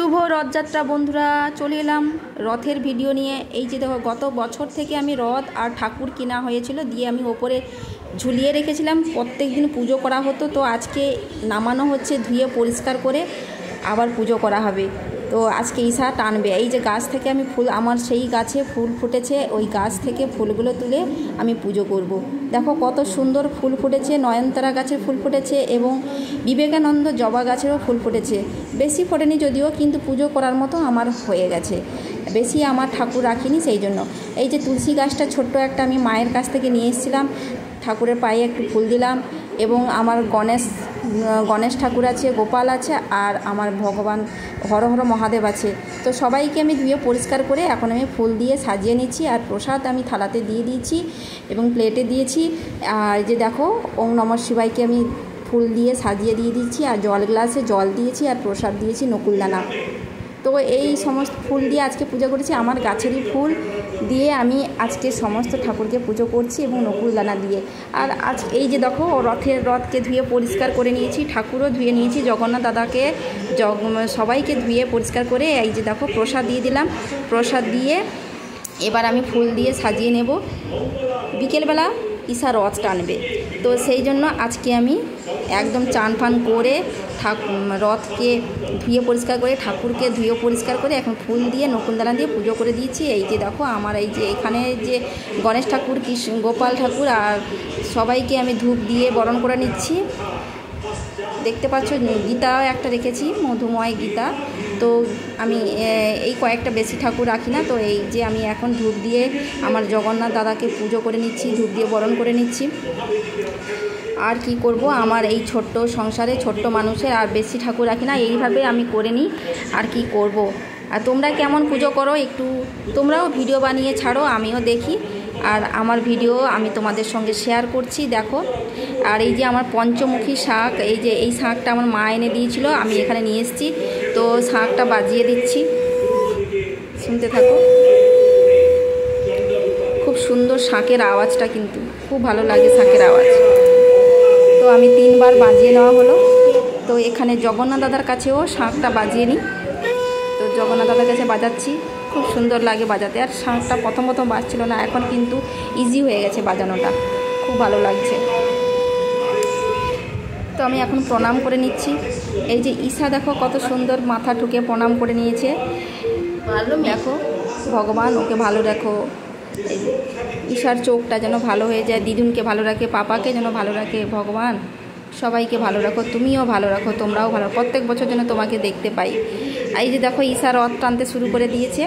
শুভ রথযাত্রা বন্ধুরা, চলে এলাম রথের ভিডিও নিয়ে। এই যে দেখো, গত বছর থেকে আমি রথ আর ঠাকুর কিনা হয়েছিল, দিয়ে আমি ওপরে ঝুলিয়ে রেখেছিলাম। প্রত্যেক দিন পুজো করা হতো, তো আজকে নামানো হচ্ছে, ধুয়ে পরিষ্কার করে আবার পুজো করা হবে। তো আজকে ঈশা টানবে। এই যে গাছ থেকে আমি ফুল, আমার সেই গাছে ফুল ফুটেছে, ওই গাছ থেকে ফুলগুলো তুলে আমি পুজো করব। দেখো কত সুন্দর ফুল ফুটেছে, নয়নতারা গাছের ফুল ফুটেছে এবং বিবেকানন্দ জবা গাছেরও ফুল ফুটেছে। বেশি ফোটেনি যদিও, কিন্তু পুজো করার মতো আমার হয়ে গেছে। বেশি আমার ঠাকুর রাখিনি, সেই জন্য। এই যে তুলসী গাছটা ছোট্ট একটা আমি মায়ের কাছ থেকে নিয়ে এসেছিলাম, ঠাকুরের পায়ে একটু ফুল দিলাম। এবং আমার গণেশ ঠাকুর আছে, গোপাল আছে, আর আমার ভগবান হর হর মহাদেব আছে। তো সবাইকে আমি ধুয়ে পরিষ্কার করে এখন আমি ফুল দিয়ে সাজিয়ে নিচ্ছি। আর প্রসাদ আমি থালাতে দিয়ে দিয়েছি এবং প্লেটে দিয়েছি। আর যে দেখো, ওম নমঃ শিবায়কে আমি ফুল দিয়ে সাজিয়ে দিয়ে দিচ্ছি, আর জল গ্লাসে জল দিয়েছি, আর প্রসাদ দিয়েছি নকুলদানা। তো এই সমস্ত ফুল দিয়ে আজকে পুজো করেছি। আমার গাছেরই ফুল দিয়ে আমি আজকে সমস্ত ঠাকুরকে পুজো করছি এবং নকুলদানা দিয়ে। আর আজ এই যে দেখো, রথকে ধুয়ে পরিষ্কার করে নিয়েছি, ঠাকুরও ধুয়ে নিয়েছি, জগন্নাথ দাদাকে সবাইকে ধুয়ে পরিষ্কার করে এই যে দেখো প্রসাদ দিয়ে দিলাম। প্রসাদ দিয়ে এবার আমি ফুল দিয়ে সাজিয়ে নেব। বিকেলবেলা ঈশা রথ টানবে, তো সেই জন্য আজকে আমি একদম চান ফান করে রথকে ধুয়ে পরিষ্কার করে, ঠাকুরকে ধুয়ে পরিষ্কার করে এখন ফুল দিয়ে নকুলদানা দিয়ে পুজো করে দিয়েছি। এই যে দেখো, আমার এই যে এখানে যে গণেশ ঠাকুর, গোপাল ঠাকুর আর সবাইকে আমি ধূপ দিয়ে বরণ করে নিচ্ছি। দেখতে পাচ্ছ, গীতাও একটা রেখেছি, মধুময় গীতা। তো আমি এই কয়েকটা বেশি ঠাকুর রাখি না। তো এই যে আমি এখন ধূপ দিয়ে আমার জগন্নাথ দাদাকে পুজো করে নিচ্ছি, ধূপ দিয়ে বরণ করে নিচ্ছি। আর কি করব, আমার এই ছোট্ট সংসারে ছোট্ট মানুষের আর বেশি ঠাকুর রাখি না, এইভাবে আমি করে নিই। আর কি করব। আর তোমরা কেমন পুজো করো, একটু তোমরাও ভিডিও বানিয়ে ছাড়ো, আমিও দেখি। আর আমার ভিডিও আমি তোমাদের সঙ্গে শেয়ার করছি, দেখো। আর এই যে আমার পঞ্চমুখী শাঁখ, এই যে এই শাঁখটা আমার মা এনে দিয়েছিল, আমি এখানে নিয়ে এসেছি। তো শাঁখটা বাজিয়ে দিচ্ছি, শুনতে থাকো। খুব সুন্দর শাঁখের আওয়াজটা, কিন্তু খুব ভালো লাগে শাঁখের আওয়াজ। তো আমি 3 বার বাজিয়ে নেওয়া হলো। তো এখানে জগন্নাথ দাদার কাছেও শাঁখটা বাজিয়ে নিই। তো জগন্নাথ দাদার কাছে বাজাচ্ছি, খুব সুন্দর লাগে বাজাতে। আর শাঁখটা প্রথম বাজছিল না, এখন কিন্তু ইজি হয়ে গেছে বাজানোটা, খুব ভালো লাগছে। তো আমি এখন প্রণাম করে নিচ্ছি। এই যে ঈশা দেখো কত সুন্দর মাথা ঠুকে প্রণাম করে নিয়েছে। দেখো, ভগবান ওকে ভালো রাখো। এই যে ঈশার চোখটা যেন ভালো হয়ে যায়, দিদুনকে ভালো রাখে, পাপাকে যেন ভালো রাখে, ভগবান সবাইকে ভালো রাখো, তুমিও ভালো রাখো, তোমরাও ভালো, প্রত্যেক বছর যেন তোমাকে দেখতে পাই। এই যে দেখো, ঈশা রথ টানতে শুরু করে দিয়েছে।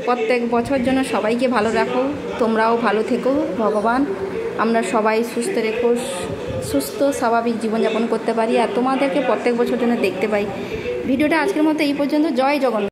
প্রত্যেক বছর যেন সবাইকে ভালো রাখো, তোমরাও ভালো থেকো, ভগবান আমরা সবাই সুস্থ রেখো, সুস্থ স্বাভাবিক জীবনযাপন করতে পারি, আর তোমাদেরকে প্রত্যেক বছর যেন দেখতে পাই। ভিডিওটা আজকের মতো এই পর্যন্ত। জয় জগন্নাথ।